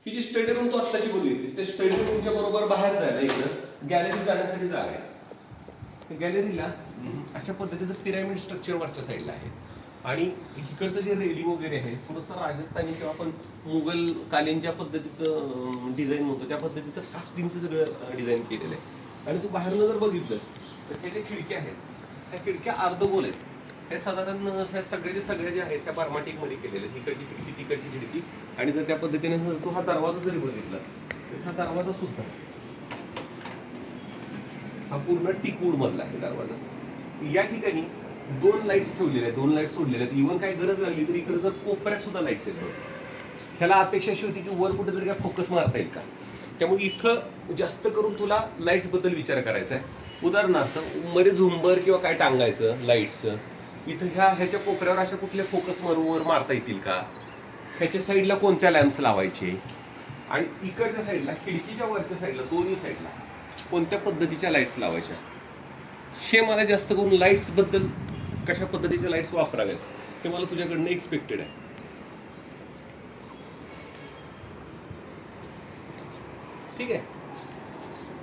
ही जी study room तू आत्ताची बघितलीस त्या स्टडी रूमच्या बरोबर बाहेर जायला इकडं गॅलरी जाण्यासाठी जागा आहे. गॅलरीला अशा पद्धतीचं पिरॅमिड स्ट्रक्चर वरच्या साईडला आहे आणि इकडचं जे रेलिंग वगैरे आहे थोडंसं राजस्थानी किंवा आपण मुघल कालीनच्या पद्धतीचं डिझाईन म्हणतो त्या पद्धतीचं कास्टिंगचं सगळं डिझाईन केलेलं आहे. आणि तू बाहेरनं जर बघितलंस तर हे जे खिडक्या आहेत त्या खिडक्या अर्धगोल आहेत. हे साधारण ह्या सगळ्या जे आहेत त्या बार्माटिकमध्ये केलेले आहेत. इकडची खिडकी तिकडची खिडकी आणि जर त्या पद्धतीने तू हा दरवाजा जरी बघितलास तर हा दरवाजा सुद्धा हा पूर्ण टिकवूड मधला आहे दरवाजा. या ठिकाणी 2 लाईट्स ठेवलेल्या आहेत, 2 लाईट्स सोडलेल्या आहेत. इव्हन काय गरज लागली तर इकडे जर कोपऱ्यात सुद्धा लाईट्स आहेत. ह्याला अपेक्षा अशी होती की वर कुठेतरी काय फोकस मारता येईल का, त्यामुळे इथं जास्त करून तुला लाईट्स बद्दल विचार करायचा आहे. उदाहरणार्थ मध्ये झुंबर किंवा काय टांगायचं लाईट्सचं इथं ह्याच्या कोपऱ्यावर अशा कुठले फोकस वर मारता येतील का, ह्याच्या साईडला कोणत्या लॅम्प्स लावायचे आणि इकडच्या साईडला खिडकीच्या वरच्या साईडला दोन्ही साईडला कोणत्या पद्धतीच्या लाईट्स लावायच्या, हे मला जास्त करून लाईट्स बद्दल कशा पद्धतीच्या लाईट्स वापराव्यात हे मला तुझ्याकडनं एक्सपेक्टेड आहे. ठीक आहे.